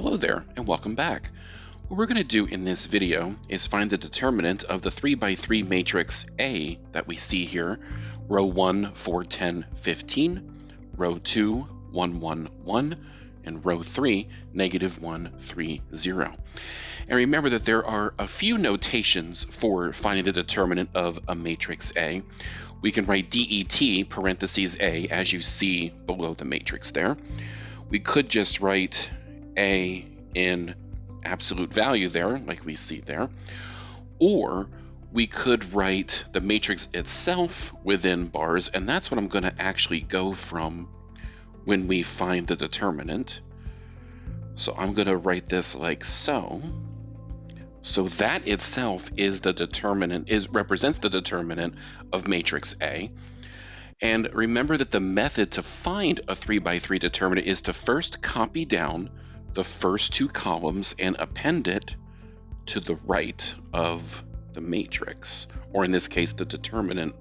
Hello there, and welcome back. What we're going to do in this video is find the determinant of the 3x3 matrix A that we see here, row 1, 4, 10, 15, row 2, 1, 1, 1, and row 3, negative 1, 3, 0. And remember that there are a few notations for finding the determinant of a matrix A. We can write DET parentheses A as you see below the matrix there. We could just write A in absolute value there, like we see there, or we could write the matrix itself within bars, and that's what I'm going to actually go from when we find the determinant. So I'm going to write this like so. So that itself is the determinant, represents the determinant of matrix A. And remember that the method to find a 3x3 determinant is to first copy down the first two columns and append it to the right of the matrix, or in this case, the determinant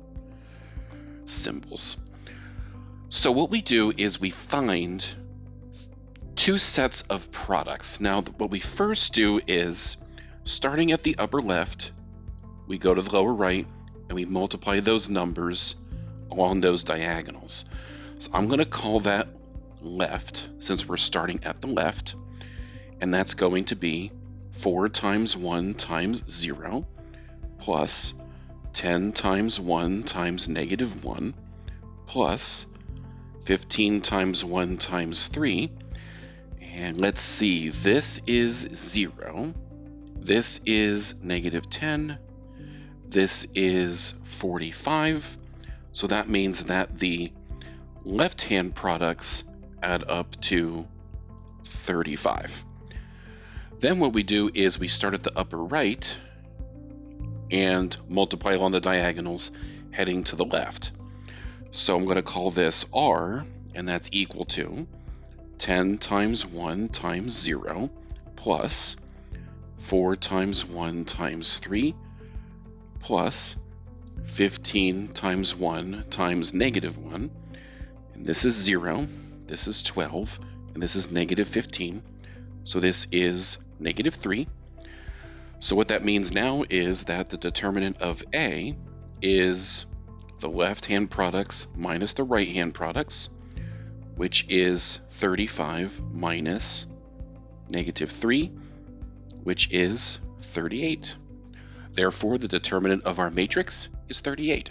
symbols. So what we do is we find two sets of products. Now, what we first do is, starting at the upper left, we go to the lower right, and we multiply those numbers along those diagonals. So I'm going to call that left, since we're starting at the left, and that's going to be 4 times 1 times 0 plus 10 times 1 times negative 1 plus 15 times 1 times 3. And let's see, this is 0, this is negative 10, this is 45. So that means that the left-hand products add up to 35. Then what we do is we start at the upper right and multiply along the diagonals heading to the left. So I'm going to call this R, and that's equal to 10 times 1 times 0 plus 4 times 1 times 3 plus 15 times 1 times negative 1, and this is 0, this is 12, and this is negative 15, so this is negative 3. So what that means now is that the determinant of A is the left-hand products minus the right-hand products, which is 35 minus negative 3, which is 38. Therefore, the determinant of our matrix is 38.